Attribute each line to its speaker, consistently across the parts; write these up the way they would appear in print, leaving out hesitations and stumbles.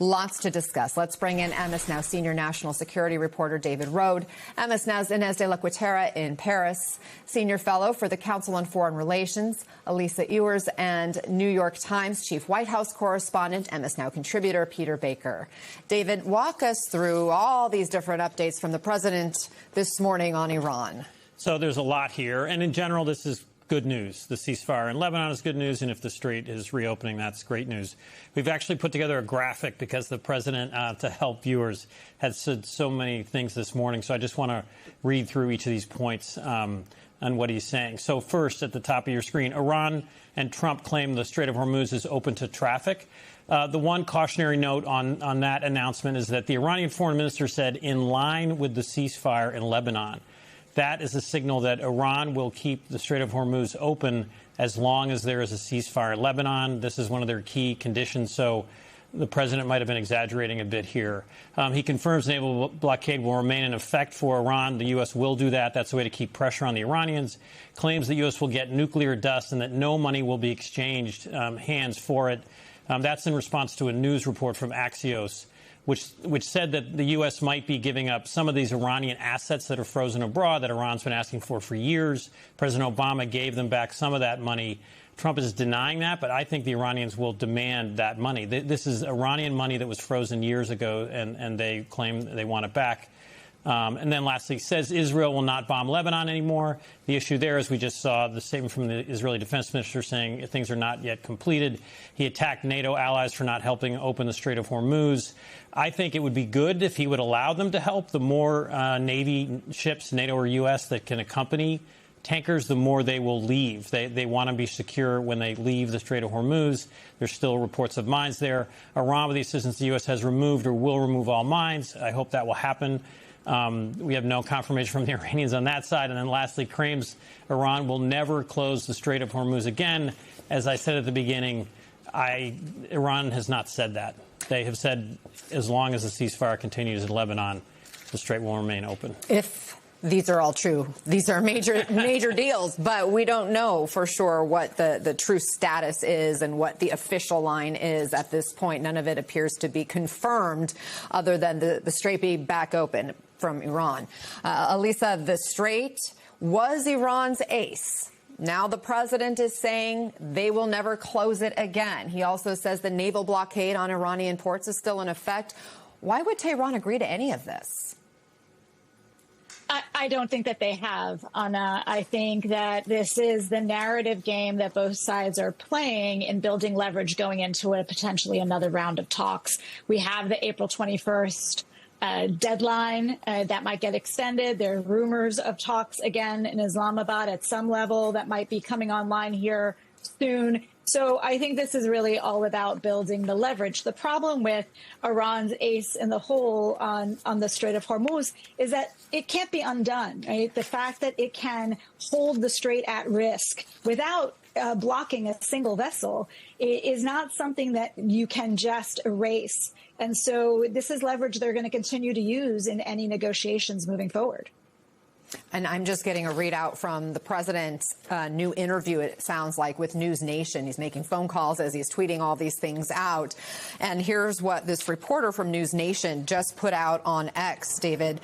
Speaker 1: Lots to discuss. Let's bring in MS Now senior national security reporter David Rohde, MS Now's Inés de la Cuetara in Paris, senior fellow for the Council on Foreign Relations, Elisa Ewers, and New York Times chief White House correspondent, MS Now contributor Peter Baker. David, walk us through all these different updates from the president this morning on Iran.
Speaker 2: So there's a lot here, and in general, this is good news. The ceasefire in Lebanon is good news, and if the strait is reopening, that's great news. We've actually put together a graphic because the president, to help viewers, has said so many things this morning. So I just want to read through each of these points on what he's saying. So first, at the top of your screen, Iran and Trump claim the Strait of Hormuz is open to traffic. The one cautionary note on that announcement is that the Iranian foreign minister said in line with the ceasefire in Lebanon. That is a signal that Iran will keep the Strait of Hormuz open as long as there is a ceasefire in Lebanon. This is one of their key conditions, so the president might have been exaggerating a bit here. He confirms the naval blockade will remain in effect for Iran. The U.S. will do that. That's the way to keep pressure on the Iranians. Claims the U.S. will get nuclear dust and that no money will be exchanged hands for it. That's in response to a news report from Axios, which said that the U.S. might be giving up some of these Iranian assets that are frozen abroad that Iran's been asking for years. President Obama gave them back some of that money. Trump is denying that, but I think the Iranians will demand that money. This is Iranian money that was frozen years ago, and they claim they want it back. And then lastly, says Israel will not bomb Lebanon anymore. The issue there, as we just saw, the statement from the Israeli defense minister saying things are not yet completed. He attacked NATO allies for not helping open the Strait of Hormuz. I think it would be good if he would allow them to help. The more Navy ships, NATO or U.S., that can accompany tankers, the more they will leave. They want to be secure when they leave the Strait of Hormuz. There's still reports of mines there. Iran, with the assistance of the U.S., has removed or will remove all mines. I hope that will happen. We have no confirmation from the Iranians on that side. And then lastly, claims Iran will never close the Strait of Hormuz again. As I said at the beginning, Iran has not said that. They have said as long as the ceasefire continues in Lebanon, the strait will remain open.
Speaker 1: If these are all true, these are major deals, but we don't know for sure what the true status is and what the official line is at this point. None of it appears to be confirmed other than the strait being back open from Iran. Elisa, the strait was Iran's ace. Now the president is saying they will never close it again. He also says the naval blockade on Iranian ports is still in effect. Why would Tehran agree to any of this?
Speaker 3: I don't think that they have, Anna. I think that this is the narrative game that both sides are playing in building leverage going into potentially another round of talks. We have the April 21st deadline that might get extended. There are rumors of talks again in Islamabad at some level that might be coming online here soon. So I think this is really all about building the leverage. The problem with Iran's ace in the hole on the Strait of Hormuz is that it can't be undone, right? The fact that it can hold the strait at risk without blocking a single vessel is not something that you can just erase. And so this is leverage they're going to continue to use in any negotiations moving forward.
Speaker 1: And I'm just getting a readout from the president's new interview, it sounds like, with News Nation. He's making phone calls as he's tweeting all these things out. And here's what this reporter from News Nation just put out on X, David.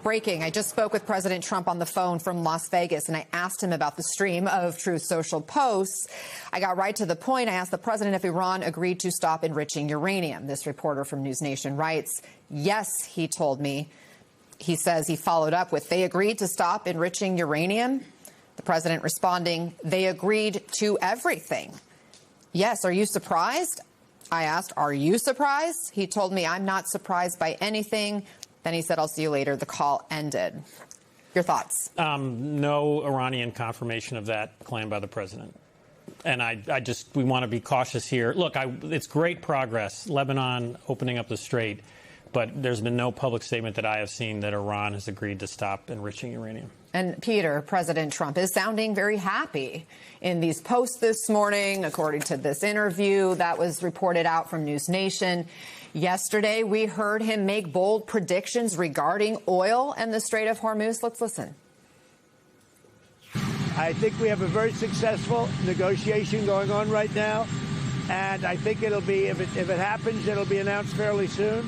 Speaker 1: Breaking. I just spoke with President Trump on the phone from Las Vegas, and I asked him about the stream of Truth Social posts. I got right to the point. I asked the president if Iran agreed to stop enriching uranium. This reporter from News Nation writes, yes, he told me. He says he followed up with, they agreed to stop enriching uranium. The president responding, they agreed to everything. Yes, are you surprised? I asked, are you surprised? He told me, I'm not surprised by anything. Then he said, I'll see you later. The call ended. Your thoughts?
Speaker 2: No Iranian confirmation of that claim by the president. And we want to be cautious here. Look, it's great progress, Lebanon opening up the strait. But there's been no public statement that I have seen that Iran has agreed to stop enriching uranium.
Speaker 1: And Peter, President Trump is sounding very happy in these posts this morning, according to this interview that was reported out from News Nation. Yesterday, we heard him make bold predictions regarding oil and the Strait of Hormuz. Let's listen.
Speaker 4: I think we have a very successful negotiation going on right now. And I think it'll be, if it happens, it'll be announced fairly soon.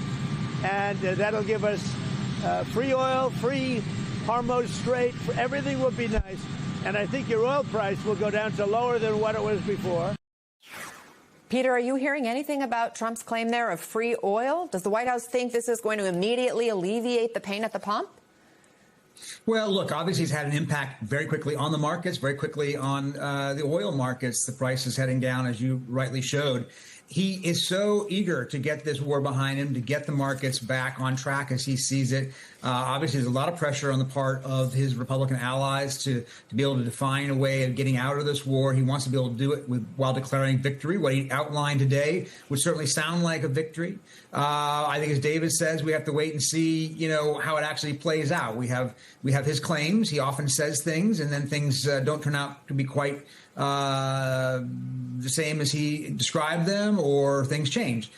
Speaker 4: And that'll give us free oil, free Hormuz Strait. Everything will be nice. And I think your oil price will go down to lower than what it was before.
Speaker 1: Peter, are you hearing anything about Trump's claim there of free oil? Does the White House think this is going to immediately alleviate the pain at the pump?
Speaker 5: Well, look, obviously, it's had an impact very quickly on the markets, very quickly on the oil markets. The price is heading down, as you rightly showed. He is so eager to get this war behind him, to get the markets back on track as he sees it. Obviously, there's a lot of pressure on the part of his Republican allies to be able to define a way of getting out of this war. He wants to be able to do it while declaring victory. What he outlined today would certainly sound like a victory. I think, as David says, we have to wait and see, how it actually plays out. We have his claims. He often says things, and then things don't turn out to be quite the same as he described them, or things change.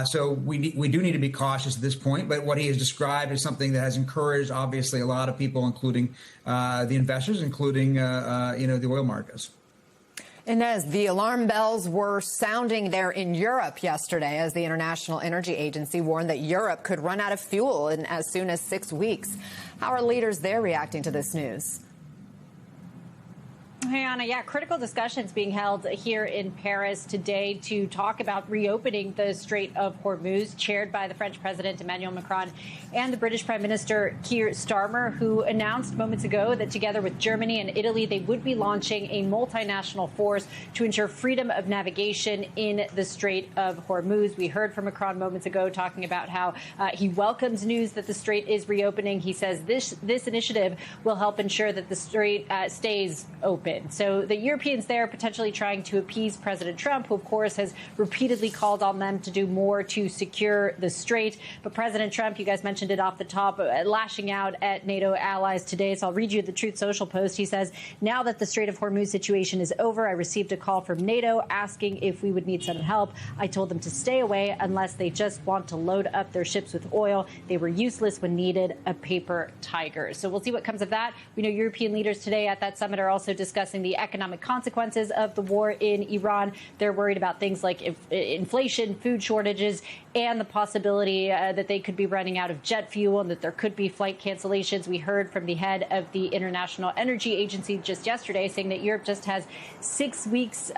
Speaker 5: So we do need to be cautious at this point. But what he has described is something that has encouraged, obviously, a lot of people, including the investors, including the oil markets.
Speaker 1: Inez, the alarm bells were sounding there in Europe yesterday as the International Energy Agency warned that Europe could run out of fuel in as soon as 6 weeks. How are leaders there reacting to this news?
Speaker 6: Hey, Anna. Yeah, critical discussions being held here in Paris today to talk about reopening the Strait of Hormuz, chaired by the French President Emmanuel Macron and the British Prime Minister Keir Starmer, who announced moments ago that together with Germany and Italy, they would be launching a multinational force to ensure freedom of navigation in the Strait of Hormuz. We heard from Macron moments ago talking about how he welcomes news that the strait is reopening. He says this initiative will help ensure that the strait stays open. So the Europeans there potentially trying to appease President Trump, who, of course, has repeatedly called on them to do more to secure the strait. But President Trump, you guys mentioned it off the top, lashing out at NATO allies today. So I'll read you the Truth Social post. He says, now that the Strait of Hormuz situation is over, I received a call from NATO asking if we would need some help. I told them to stay away unless they just want to load up their ships with oil. They were useless when needed, a paper tiger. So we'll see what comes of that. We know European leaders today at that summit are also discussing the economic consequences of the war in Iran. They're worried about things like inflation, food shortages, and the possibility that they could be running out of jet fuel and that there could be flight cancellations. We heard from the head of the International Energy Agency just yesterday saying that Europe just has 6 weeks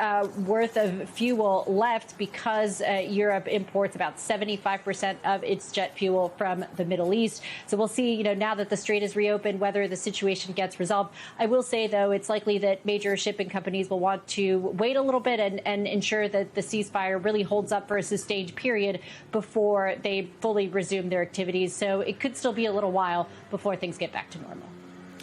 Speaker 6: worth of fuel left because Europe imports about 75% of its jet fuel from the Middle East. So we'll see, now that the strait is reopened, whether the situation gets resolved. I will say, though, it's likely that major shipping companies will want to wait a little bit and ensure that the ceasefire really holds up for a sustained period before they fully resume their activities. So it could still be a little while before things get back to normal.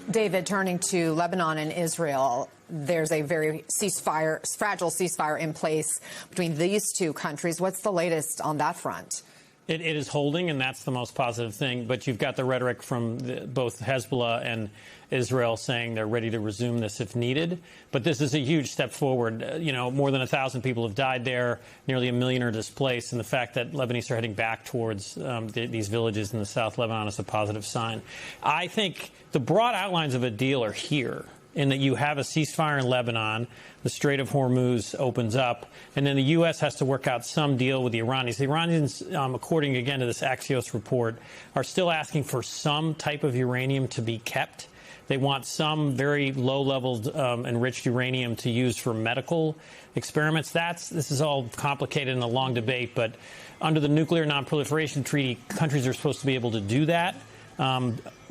Speaker 1: David, turning to Lebanon and Israel, there's a very fragile ceasefire in place between these two countries. What's the latest on that front?
Speaker 2: It is holding, and that's the most positive thing. But you've got the rhetoric from both Hezbollah and Israel saying they're ready to resume this if needed. But this is a huge step forward. More than 1,000 people have died there. Nearly 1 million are displaced. And the fact that Lebanese are heading back towards these villages in the South Lebanon is a positive sign. I think the broad outlines of a deal are here, in that you have a ceasefire in Lebanon, the Strait of Hormuz opens up, and then the U.S. has to work out some deal with the Iranians. The Iranians, according again to this Axios report, are still asking for some type of uranium to be kept. They want some very low-level enriched uranium to use for medical experiments. This is all complicated and a long debate, but under the Nuclear Non-Proliferation Treaty, countries are supposed to be able to do that.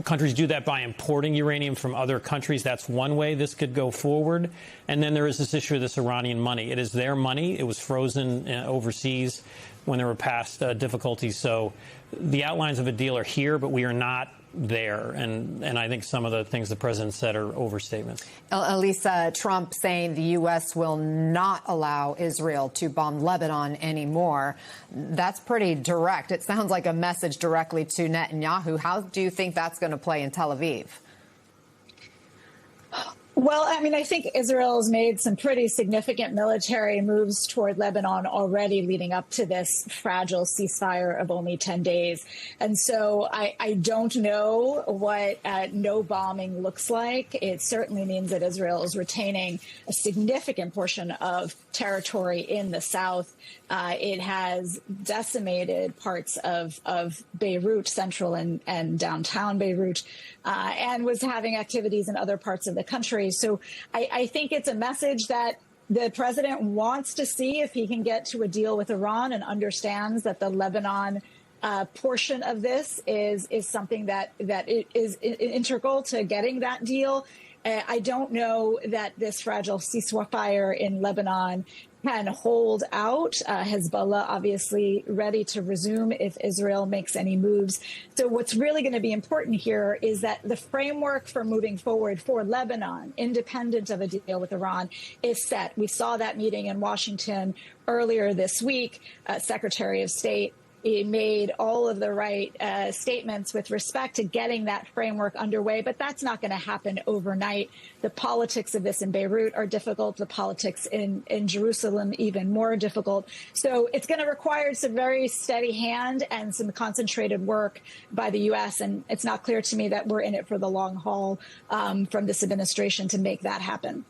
Speaker 2: Countries do that by importing uranium from other countries. That's one way this could go forward. And then there is this issue of this Iranian money. It is their money. It was frozen overseas when there were past difficulties. So the outlines of a deal are here, but we are not there. And I think some of the things the president said are overstatements.
Speaker 1: Elisa, Trump saying the U.S. will not allow Israel to bomb Lebanon anymore. That's pretty direct. It sounds like a message directly to Netanyahu. How do you think that's going to play in Tel Aviv?
Speaker 3: Well, I mean, I think Israel's made some pretty significant military moves toward Lebanon already leading up to this fragile ceasefire of only 10 days. And so I don't know what no bombing looks like. It certainly means that Israel is retaining a significant portion of territory in the south. It has decimated parts of Beirut, central and downtown Beirut, and was having activities in other parts of the country. So I think it's a message that the president wants to see if he can get to a deal with Iran, and understands that the Lebanon portion of this is something that it is integral to getting that deal. I don't know that this fragile ceasefire in Lebanon can hold out. Hezbollah obviously ready to resume if Israel makes any moves. So what's really going to be important here is that the framework for moving forward for Lebanon, independent of a deal with Iran, is set. We saw that meeting in Washington earlier this week. Secretary of State made all of the right statements with respect to getting that framework underway, but that's not going to happen overnight. The politics of this in Beirut are difficult. The politics in Jerusalem even more difficult. So it's going to require some very steady hand and some concentrated work by the U.S., and it's not clear to me that we're in it for the long haul from this administration to make that happen.